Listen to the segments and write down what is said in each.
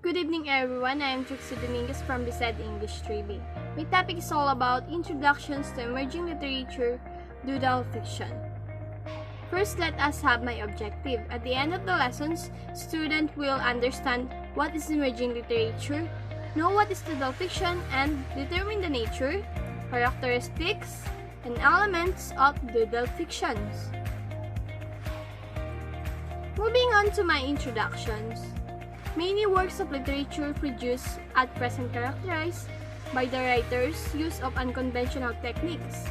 Good evening everyone, I am Trixie Dominguez from Bsed-English 3B. My topic is all about Introductions to Emerging Literature, Doodle Fiction. First, let us have my objective. At the end of the lessons, students will understand what is emerging literature, know what is doodle fiction, and determine the nature, characteristics, and elements of doodle fictions. Moving on to my introductions. Many works of literature produced at present characterized by the writer's use of unconventional techniques.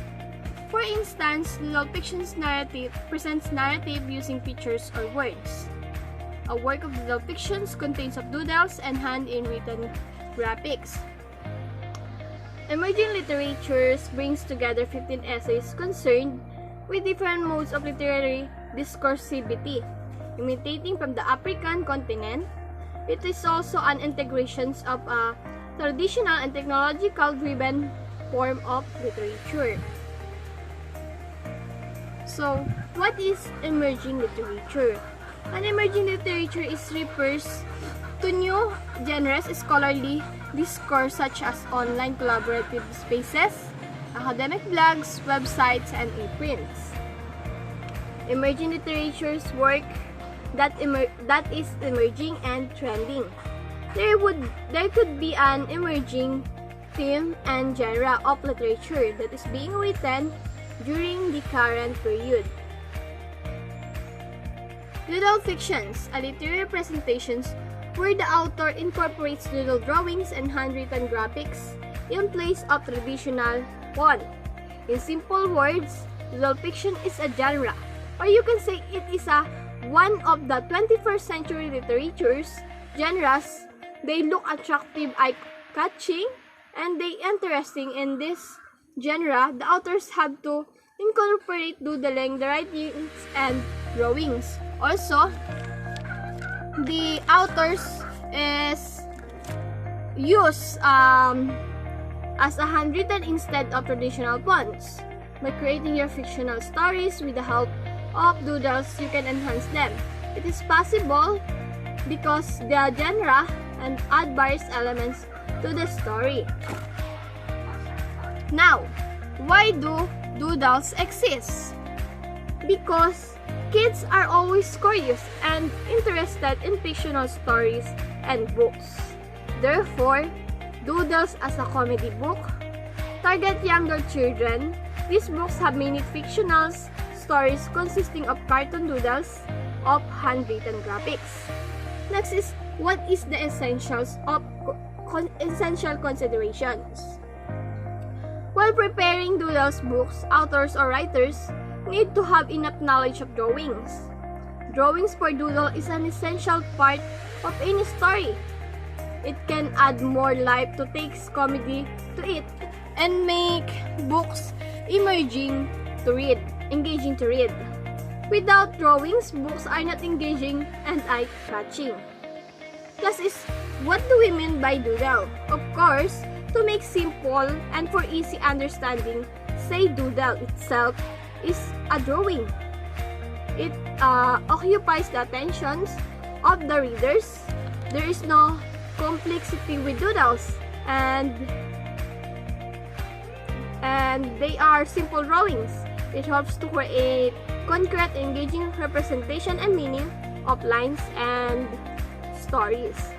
For instance, doodle fiction's narrative presents narrative using pictures or words. A work of doodle fiction contains of doodles and hand-written graphics. Emerging literatures brings together 15 essays concerned with different modes of literary discursivity, imitating from the African continent. It is also an integration of a traditional and technological-driven form of literature. So, what is emerging literature? An emerging literature refers to new genres, scholarly discourse such as online collaborative spaces, academic blogs, websites, and e-prints. Emerging literature's work that is emerging and trending. There could be an emerging theme and genre of literature that is being written during the current period. Doodle fictions, a literary presentations where the author incorporates doodle drawings and handwritten graphics in place of traditional font. In simple words, doodle fiction is a genre, or you can say it is one of the 21st century literature's genres. They look attractive, eye-catching, and they interesting. In this genre, the authors have to incorporate doodling, the writings, and drawings. Also, the authors is use as a handwritten instead of traditional fonts. By creating your fictional stories with the help of doodles, you can enhance them. It is possible because the genre and add various elements to the story. Now, why do doodles exist? Because kids are always curious and interested in fictional stories and books. Therefore, doodles as a comedy book target younger children. These books have many fictional stories consisting of cartoon doodles of handwritten graphics. Next is, what is the essentials of essential considerations? While preparing doodles books, authors or writers need to have enough knowledge of drawings. Drawings for doodle is an essential part of any story. It can add more life to take comedy to it and make books engaging to read. Without drawings, books are not engaging and eye-catching. Thus is, what do we mean by doodle? Of course, to make simple and for easy understanding, say doodle itself is a drawing. It occupies the attentions of the readers. There is no complexity with doodles, and they are simple drawings. It helps to create concrete, engaging representation and meaning of lines and stories.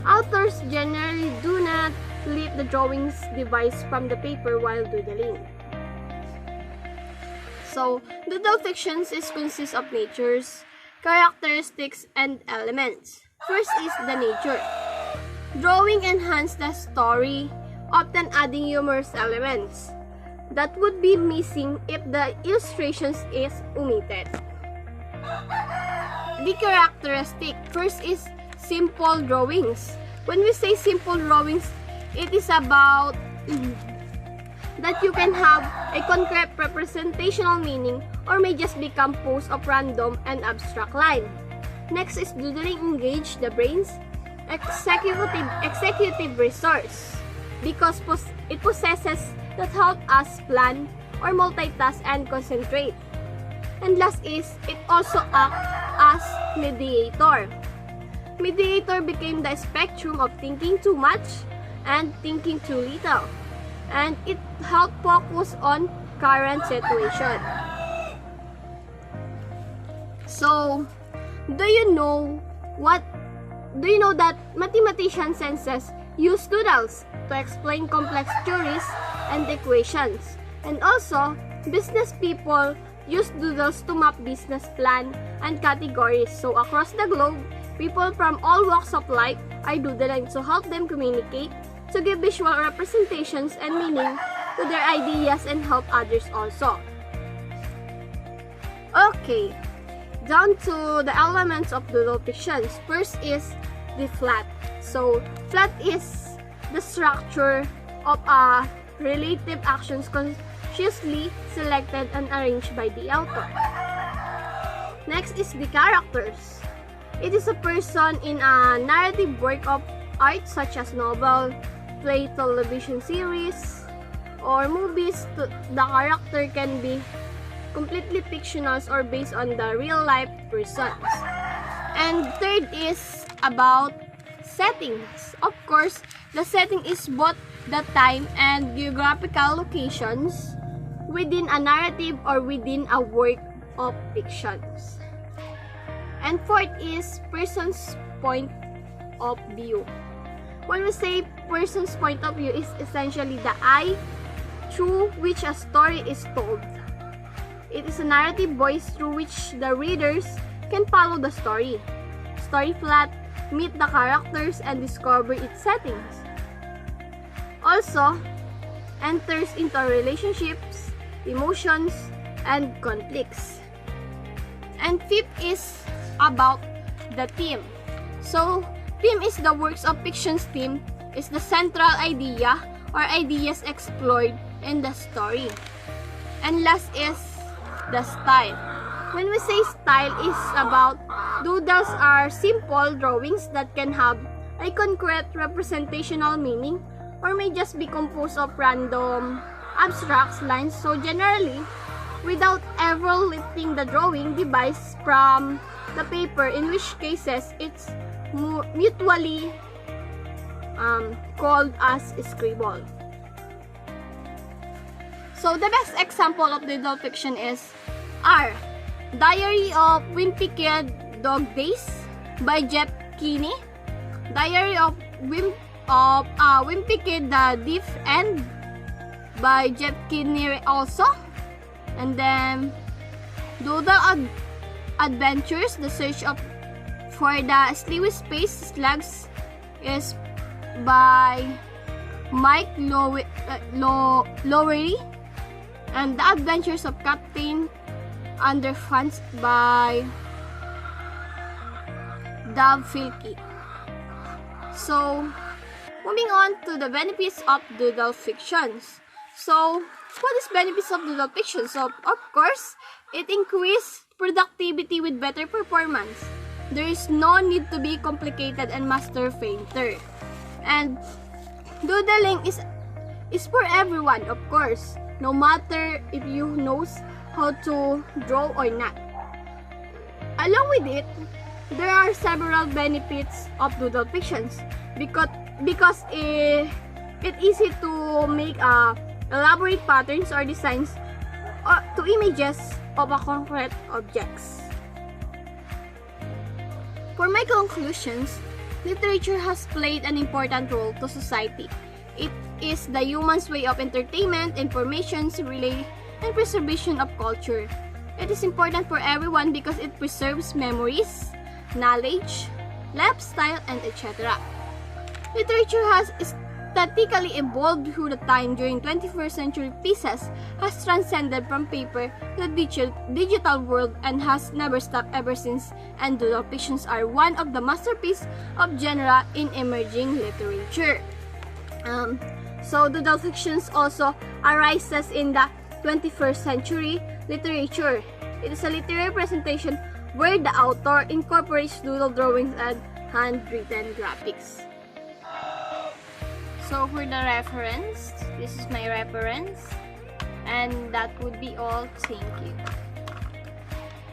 Authors generally do not leave the drawings device from the paper while doodling. So, doodle fictions consists of natures, characteristics, and elements. First is the nature. Drawing enhances the story, often adding humorous elements that would be missing if the illustrations is omitted. The characteristic. First is simple drawings. When we say simple drawings, it is about that you can have a concrete representational meaning or may just be composed of random and abstract line. Next is doodling engage the brain's executive resource because it possesses that help us plan or multitask and concentrate. And last is, it also acts as mediator. mediator became the spectrum of thinking too much and thinking too little, and it helped focus on current situation. So, do you know that mathematician senses use doodles to explain complex theories and equations? And also, business people use doodles to map business plan and categories. So across the globe, people from all walks of life are doodling to help them communicate, to give visual representations and meaning to their ideas and help others also. Okay, down to the elements of doodle fictions. First is the flat. So flat is the structure of a relative actions consciously selected and arranged by the author. Next is the characters. It is a person in a narrative work of art such as novel, play, television series, or movies. The character can be completely fictional or based on the real-life persons. And third is about settings. Of course, the setting is both the time and geographical locations within a narrative or within a work of fictions. And fourth is person's point of view. When we say person's point of view, is essentially the eye through which a story is told. It is a narrative voice through which the readers can follow the story. Story flat, meet the characters and discover its settings. Also, enters into relationships, emotions, and conflicts. And fifth is about the theme. So, theme is the works of fiction's theme is the central idea or ideas explored in the story. And last is the style. When we say style, is about doodles are simple drawings that can have a concrete representational meaning or may just be composed of random abstract lines. So generally, without ever lifting the drawing device from the paper, in which cases it's mutually called as scribble. So the best example of doodle fiction is Diary of Wimpy Kid Dog Days by Jeff Kinney, Diary of Wimpy Kid the Deaf End by Jeff Kinney also, and then Doodle Adventures, The Search for the Sleepy Space Slugs is by Mike Lowery, and The Adventures of Captain Underpants by Dave Filkey. So, moving on to the benefits of doodle fictions. So, what is benefits of doodle fiction? So, of course, it increases productivity with better performance. There is no need to be complicated and master painter. And doodling is for everyone, of course, no matter if you knows how to draw or not. Along with it, there are several benefits of doodle fictions because it's easy to make elaborate patterns or designs to images of a concrete objects. For my conclusions, literature has played an important role to society. It is the human's way of entertainment, information, relay, and preservation of culture. It is important for everyone because it preserves memories, knowledge, lifestyle, and etc. Literature has statically evolved through the time. During 21st century pieces has transcended from paper to the digital world and has never stopped ever since, and doodle fictions are one of the masterpieces of genre in emerging literature. So doodle fictions also arises in the 21st century literature. It is a literary presentation where the author incorporates doodle drawings and handwritten graphics. So for the reference, this is my reference, and that would be all. Thank you.